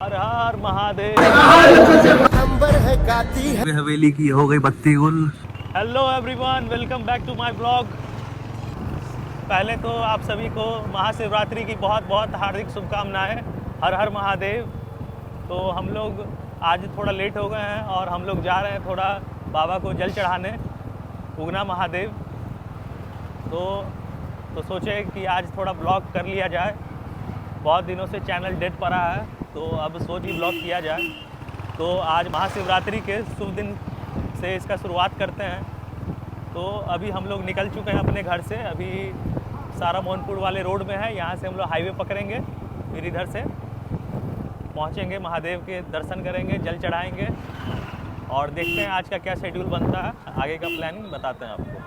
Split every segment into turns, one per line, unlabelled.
हर हर Mahadev.
Number है गाती है
हवेली की हो गई बत्ती गुल।
Hello everyone, welcome back to my blog. पहले तो आप सभी को महाशिवरात्रि की बहुत बहुत हार्दिक शुभकामनाएं। हर हर महादेव। तो हम लोग आज थोड़ा लेट हो गए हैं और हम लोग जा रहे हैं थोड़ा बाबा को जल चढ़ाने उगना महादेव। तो सोचे कि आज थोड़ा ब्लॉग कर लिया जाए। बहुत दिनों से चैनल डेड पड़ा है, तो अब सोच ही ब्लॉग किया जाए। तो आज महाशिवरात्रि के शुभ दिन से इसका शुरुआत करते हैं। तो अभी हम लोग निकल चुके हैं अपने घर से। अभी सारा मोहनपुर वाले रोड में है, यहाँ से हम लोग हाईवे पकड़ेंगे, फिर इधर से पहुँचेंगे, महादेव के दर्शन करेंगे, जल चढ़ाएंगे और देखते हैं आज का क्या शेड्यूल बनता है। आगे का प्लानिंग बताते हैं आपको।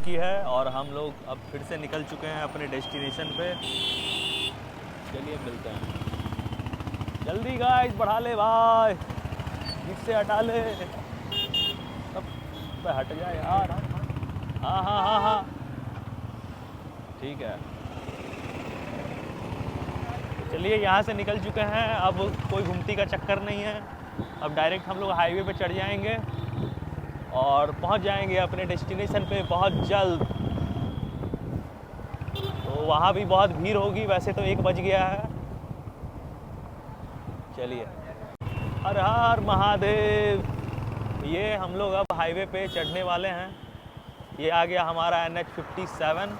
की है और हम लोग अब फिर से निकल चुके हैं अपने डेस्टिनेशन पे। चलिए मिलते हैं जल्दी, गाइस बढ़ा ले भाई, बीच से हटा ले, सब पे हट जाए यार। हाँ हाँ हाँ हाँ ठीक है। चलिए यहाँ से निकल चुके हैं, अब कोई घूमती का चक्कर नहीं है। अब डायरेक्ट हम लोग हाईवे पे चढ़ जाएंगे और पहुंच जाएंगे अपने डेस्टिनेशन पे बहुत जल्द। तो वहाँ भी बहुत भीड़ होगी, वैसे तो 1 बज गया है। चलिए, हर हर महादेव। ये हम लोग अब हाईवे पे चढ़ने वाले हैं। ये आ गया हमारा NH57,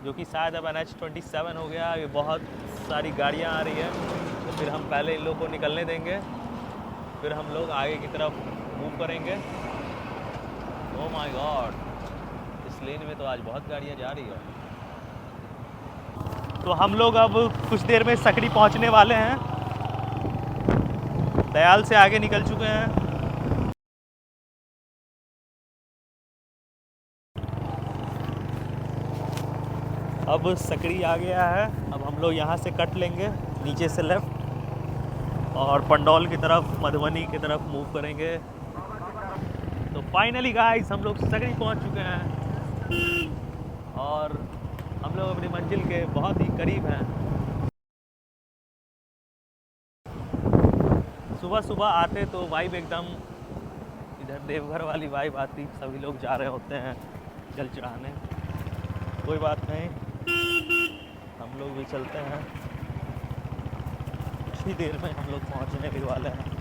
जो कि शायद अब NH27 हो गया। ये बहुत सारी गाड़ियाँ आ रही है, तो फिर हम पहले इन लोग को निकलने देंगे, फिर हम लोग आगे की तरफ मूव करेंगे। ओह माय गॉड, इस लेन में तो आज बहुत गाड़ियाँ जा रही है। तो हम लोग अब कुछ देर में सकड़ी पहुंचने वाले हैं। दयाल से आगे निकल चुके हैं। अब सकड़ी आ गया है। अब हम लोग यहाँ से कट लेंगे नीचे से लेफ्ट और पंडौल की तरफ, मधुबनी की तरफ मूव करेंगे। तो फाइनली गाइस हम लोग सकड़ी पहुंच चुके हैं और हम लोग अपनी मंजिल के बहुत ही करीब हैं। सुबह सुबह आते तो वाइब एकदम इधर देवघर वाली वाइब आती, सभी लोग जा रहे होते हैं जल चढ़ाने। कोई बात नहीं, हम लोग भी चलते हैं। कुछ ही देर में हम लोग पहुंचने भी वाले हैं।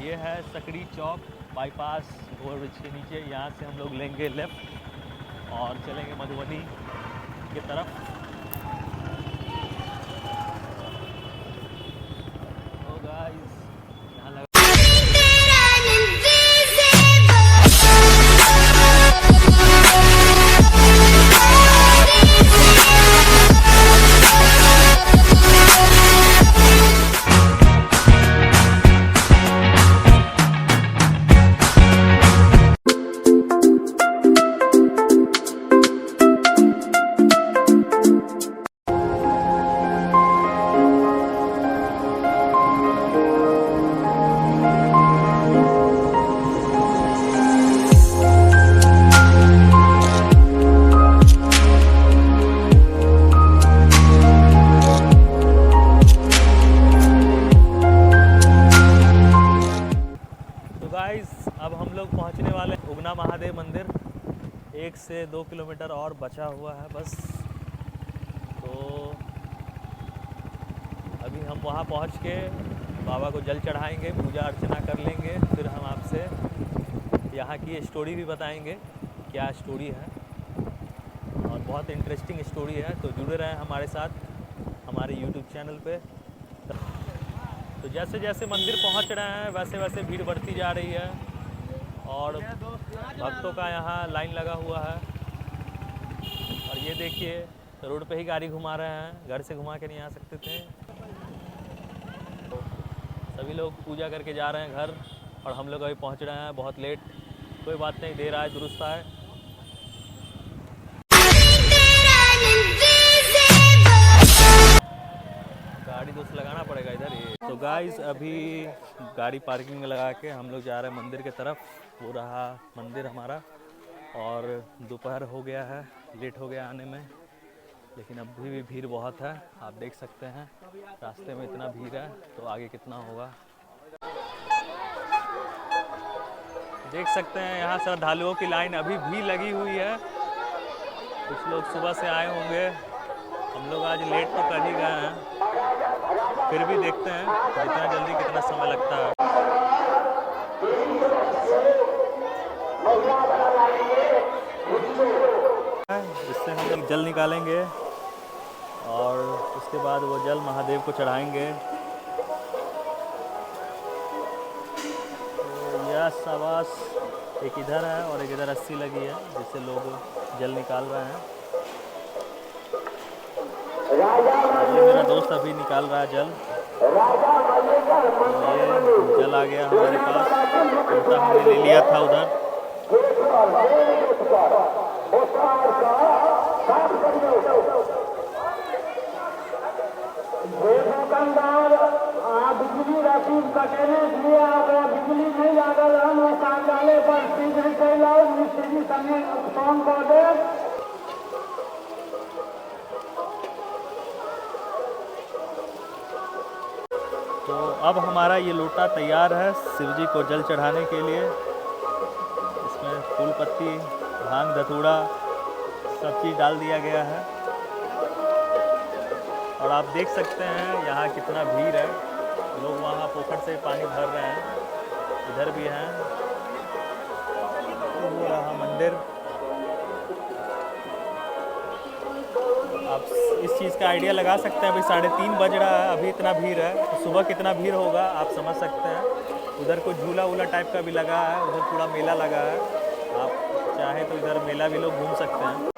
ये है सकड़ी चौक, बाईपास ओवरब्रिज के नीचे। यहाँ से हम लोग लेंगे लेफ़्ट और चलेंगे मधुबनी की तरफ। तो गाइस यहाँ लगा अब हम लोग पहुंचने वाले उगना महादेव मंदिर। 1 से 2 किलोमीटर और बचा हुआ है बस। तो अभी हम वहां पहुंच के बाबा को जल चढ़ाएंगे, पूजा अर्चना कर लेंगे, फिर हम आपसे यहाँ की स्टोरी भी बताएंगे, क्या स्टोरी है और बहुत इंटरेस्टिंग स्टोरी है। तो जुड़े रहें हमारे साथ हमारे YouTube चैनल पे। तो जैसे जैसे मंदिर पहुँच रहे हैं वैसे वैसे भीड़ बढ़ती जा रही है और भक्तों का यहाँ लाइन लगा हुआ है। और ये देखिए, रोड पे ही गाड़ी घुमा रहे हैं, घर से घुमा के नहीं आ सकते थे। तो सभी लोग पूजा करके जा रहे हैं घर और हम लोग अभी पहुँच रहे हैं बहुत लेट। कोई बात नहीं, देर आए दुरुस्त आए। गाड़ी दोस्त लगाना पड़ेगा इधर ये। तो गाइस अभी गाड़ी पार्किंग में लगा के हम लोग जा रहे हैं मंदिर की तरफ। वो रहा मंदिर हमारा, और दोपहर हो गया है, लेट हो गया आने में, लेकिन अभी भी भीड़ बहुत है। आप देख सकते हैं रास्ते में इतना भीड़ है, तो आगे कितना होगा देख सकते हैं। यहाँ श्रद्धालुओं की लाइन अभी भी लगी हुई है। कुछ लोग सुबह से आए होंगे, हम लोग आज लेट तो कर ही गए हैं, फिर भी देखते हैं जितना जल्दी कितना समय लगता है। इससे हम लोग जल निकालेंगे और उसके बाद वो जल महादेव को चढ़ाएंगे। तो यह सवास एक इधर है और एक इधर रस्सी लगी है, जिससे लोग जल निकाल रहे हैं। ये मेरा दोस्त अभी निकाल रहा है जल। ये जल आ गया हमारे पास, लोटा हमने ले लिया था उधर।
बिजली रसीद कटेने लिए बिजली नहीं लागल हम काले पर सीधे चल आओ मिस्त्री संगे फोन कर दे।
तो अब हमारा ये लोटा तैयार है शिव जी को जल चढ़ाने के लिए। इसमें फूल पत्ती, भांग, धतूरा सब चीज़ डाल दिया गया है। और आप देख सकते हैं यहाँ कितना भीड़ है। लोग वहाँ पोखर से पानी भर रहे हैं, इधर भी हैं। वो रहा मंदिर। आप इस चीज़ का आइडिया लगा सकते हैं। अभी 3:30 बज रहा है, अभी इतना भीड़ है, तो सुबह कितना भीड़ होगा आप समझ सकते हैं। उधर कुछ झूला वूला टाइप का भी लगा है, उधर पूरा मेला लगा है। आप चाहे तो इधर मेला भी लोग घूम सकते हैं।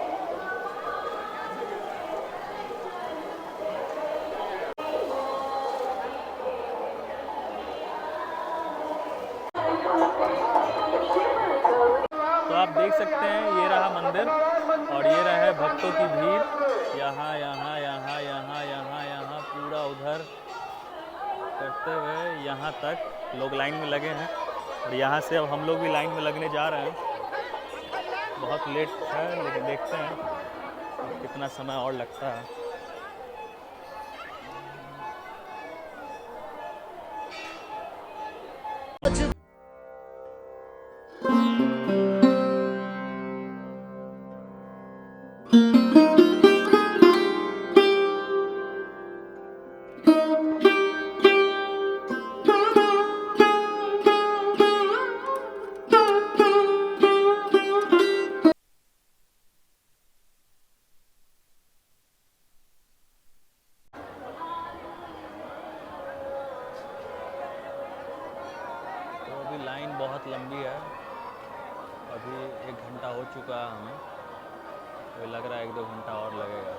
तो आप देख सकते हैं ये रहा मंदिर, और ये रहे भक्तों की भीड़। यहाँ यहाँ यहाँ यहाँ यहाँ यहाँ पूरा उधर करते हुए यहाँ तक लोग लाइन में लगे हैं। और यहाँ से अब हम लोग भी लाइन में लगने जा रहे हैं। बहुत लेट है, लेकिन देखते हैं कितना समय और लगता है। लाइन बहुत लंबी है, अभी 1 घंटा हो चुका है हमें, तो लग रहा है 1-2 घंटा और लगेगा।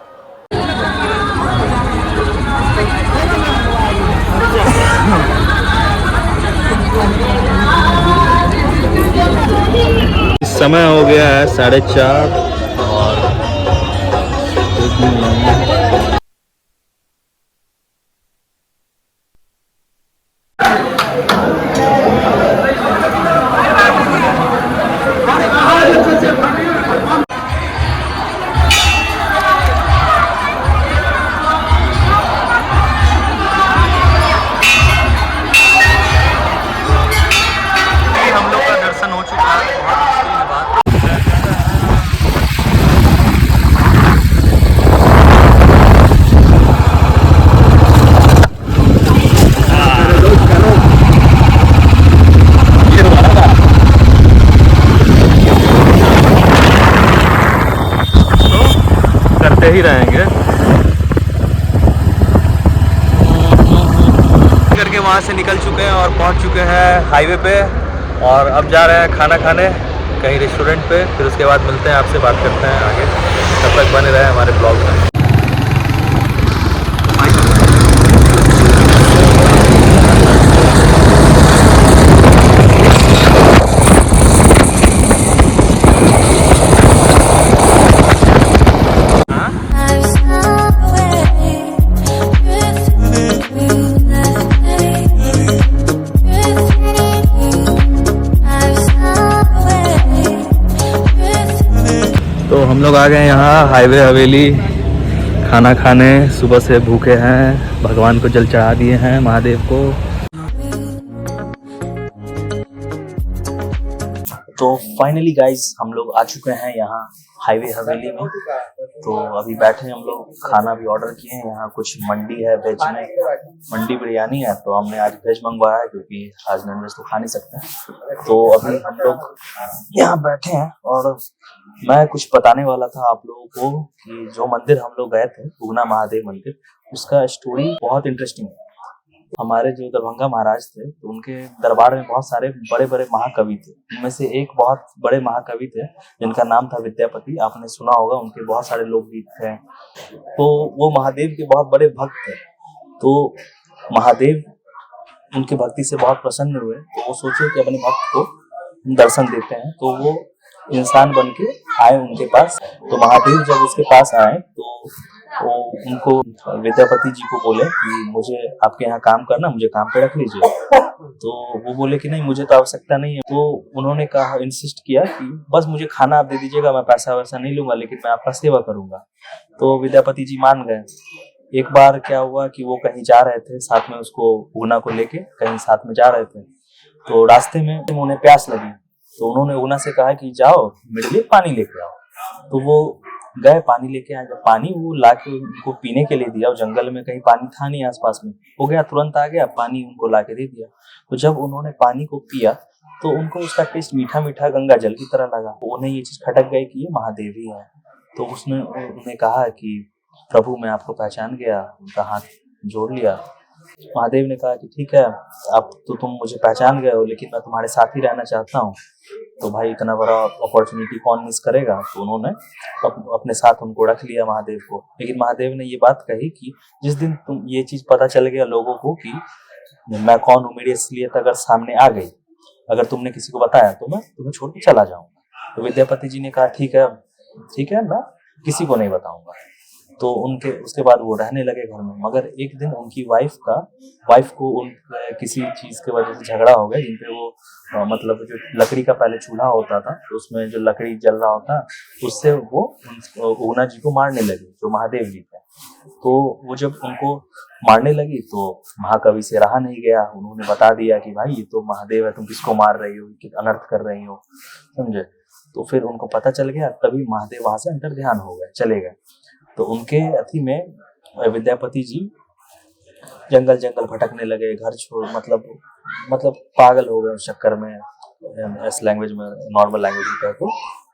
समय हो गया है 4:30 और ही रहेंगे करके वहाँ से निकल चुके हैं और पहुँच चुके हैं हाईवे पे। और अब जा रहे हैं खाना खाने कहीं रेस्टोरेंट पे, फिर उसके बाद मिलते हैं, आपसे बात करते हैं आगे। तब तक बने रहे हमारे ब्लॉग में। हम लोग आ गए यहाँ हाईवे हवेली खाना खाने। सुबह से भूखे हैं, भगवान को जल चढ़ा दिए हैं महादेव को। तो फाइनली गाइज हम लोग आ चुके हैं यहाँ हाईवे हवेली में। तो अभी बैठे हम लोग, खाना भी ऑर्डर किए हैं। यहाँ कुछ मंडी है, वेज में मंडी बिरयानी है, तो हमने आज वेज मंगवाया है क्योंकि आज नॉन वेज तो खा नहीं सकते। तो अभी हम लोग यहाँ बैठे हैं और मैं कुछ बताने वाला था आप लोगों को कि जो मंदिर हम लोग गए थे, उगना महादेव मंदिर, उसका स्टोरी बहुत इंटरेस्टिंग है। हमारे जो दरभंगा महाराज थे, तो उनके दरबार में बहुत सारे बड़े बड़े महाकवि थे। उनमें से एक बहुत बड़े महाकवि थे जिनका नाम था विद्यापति। आपने सुना होगा, उनके बहुत सारे लोकगीत थे। तो वो महादेव के बहुत बड़े भक्त थे। तो महादेव उनकी भक्ति से बहुत प्रसन्न हुए, तो वो सोचे कि अपने भक्त को दर्शन देते हैं। तो वो इंसान बन के आए उनके पास। तो महादेव जब उसके पास आए तो वो उनको विद्यापति जी को बोले कि मुझे आपके यहाँ काम करना, मुझे काम पे रख लीजिए। तो वो बोले कि नहीं, मुझे तो आवश्यकता नहीं है। तो उन्होंने कहा, इंसिस्ट किया कि बस मुझे खाना आप दे दीजिएगा, मैं पैसा वैसा नहीं लूंगा, लेकिन मैं आपका सेवा करूंगा। तो विद्यापति जी मान गए। एक बार क्या हुआ कि वो कहीं जा रहे थे साथ में, उसको उगना को लेके कहीं साथ में जा रहे थे। तो रास्ते में उन्हें प्यास लगी, तो उन्होंने उगना से कहा कि जाओ मेरे लिए पानी लेके आओ। तो वो गए, पानी लेके आए। जब पानी वो लाके उनको पीने के लिए दिया, जंगल में कहीं पानी था नहीं आसपास में, वो गया तुरंत आ गया, पानी उनको लाके दे दिया। तो जब उन्होंने पानी को पिया तो उनको उसका टेस्ट मीठा मीठा गंगा जल की तरह लगा। तो उन्हें ये चीज खटक गई कि ये महादेव ही है। तो उसने उन्हें कहा कि प्रभु मैं आपको पहचान गया। उनका हाथ जोड़ लिया। महादेव ने कहा कि ठीक है, अब तो तुम मुझे पहचान गए हो, लेकिन मैं तुम्हारे साथ ही रहना चाहता हूँ। तो भाई इतना बड़ा अपॉर्चुनिटी कौन मिस करेगा। तो उन्होंने अपने साथ उनको रख लिया महादेव को। लेकिन महादेव ने ये बात कही कि जिस दिन तुम ये चीज पता चल गया लोगों को कि मैं कौन हूँ, मेरी असलियत अगर सामने आ गई, अगर तुमने किसी को बताया, तो मैं तुम्हें छोड़ के चला जाऊंगा। तो विद्यापति जी ने कहा ठीक है, मैं किसी को नहीं बताऊंगा। तो उसके बाद वो रहने लगे घर में। मगर एक दिन उनकी वाइफ को उन किसी चीज के वजह से झगड़ा हो गया, जिनपे वो मतलब जो लकड़ी का पहले चूल्हा होता था, तो उसमें जो लकड़ी जल रहा होता, उससे वो उगना जी को मारने लगी, जो महादेव जी थे। तो वो जब उनको मारने लगी तो महाकवि से रहा नहीं गया। उन्होंने बता दिया कि भाई ये तो महादेव है, तुम किसको मार रही हो, अनर्थ कर रही हो, समझे। तो फिर उनको पता चल गया, तभी महादेव वहां से अंतर ध्यान हो गए, चले गए। तो उनके अथी में विद्यापति जी जंगल भटकने लगे, घर छोड़ मतलब पागल हो गए उस चक्कर में। इस लैंग्वेज में, नॉर्मल लैंग्वेज में कहे तो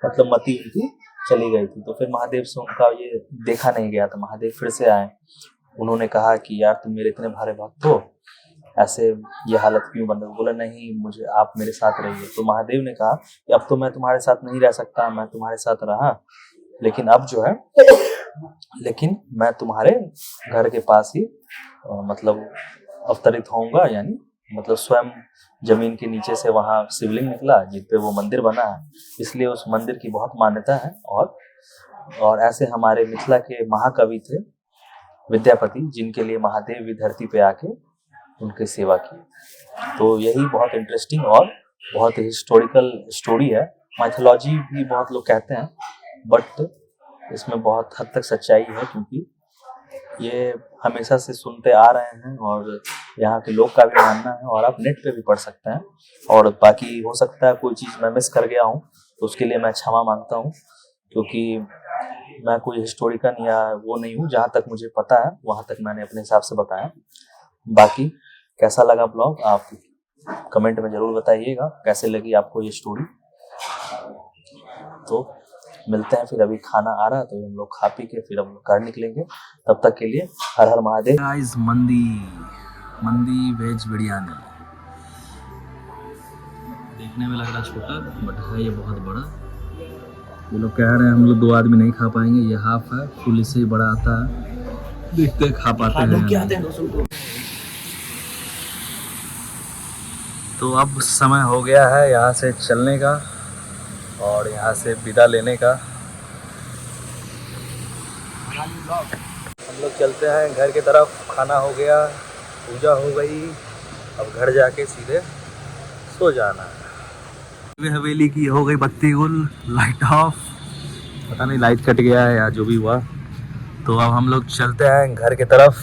मतलब मति उनकी चली गई थी। तो फिर महादेव से उनका ये देखा नहीं गया। तो महादेव फिर से आए। उन्होंने कहा कि यार तुम मेरे इतने भारे भक्त हो, ऐसे ये हालत क्यों बन रही। बोला नहीं, मुझे आप मेरे साथ रहिए। तो महादेव ने कहा कि अब तो मैं तुम्हारे साथ नहीं रह सकता, मैं तुम्हारे साथ रहा, लेकिन अब जो है लेकिन मैं तुम्हारे घर के पास ही मतलब अवतरित होऊंगा। यानी मतलब स्वयं जमीन के नीचे से वहां शिवलिंग निकला जिस पे वो मंदिर बना है, इसलिए उस मंदिर की बहुत मान्यता है। और ऐसे हमारे मिथिला के महाकवि थे विद्यापति, जिनके लिए महादेव भी धरती पे आके उनकी सेवा की। तो यही बहुत इंटरेस्टिंग और बहुत हिस्टोरिकल स्टोरी है। माइथोलॉजी भी बहुत लोग कहते हैं, बट इसमें बहुत हद तक सच्चाई है, क्योंकि ये हमेशा से सुनते आ रहे हैं और यहाँ के लोग का भी मानना है। और आप नेट पे भी पढ़ सकते हैं। और बाकी हो सकता है कोई चीज़ मैं मिस कर गया हूँ, तो उसके लिए मैं क्षमा मांगता हूँ, क्योंकि मैं कोई हिस्टोरिकन या वो नहीं हूँ। जहाँ तक मुझे पता है वहाँ तक मैंने अपने हिसाब से बताया। बाकी कैसा लगा ब्लॉग आप कमेंट में ज़रूर बताइएगा, कैसे लगी आपको ये स्टोरी। तो मिलते हैं फिर, अभी खाना आ रहा है तो हम लोग खा पी के फिर हम लोग घर निकलेंगे। तब तक के लिए हर हर महादेव। गाइस मंदी वेज बिरयानी देखने में लग रहा छोटा, बट है ये बहुत बड़ा। ये लोग कह रहे हैं हम लोग 2 आदमी नहीं खा पाएंगे, ये हाफ है, फुल इससे ही बड़ा आता है। देखते हैं खा पाते हैं। तो अब समय हो गया है यहाँ से चलने का और यहाँ से विदा लेने का। हम लोग चलते हैं घर की तरफ। खाना हो गया, पूजा हो गई, अब घर जाके सीधे सो जाना है। हवेली की हो गई बत्ती गुल, लाइट ऑफ, पता नहीं लाइट कट गया है या जो भी हुआ। तो अब हम लोग चलते हैं घर की तरफ।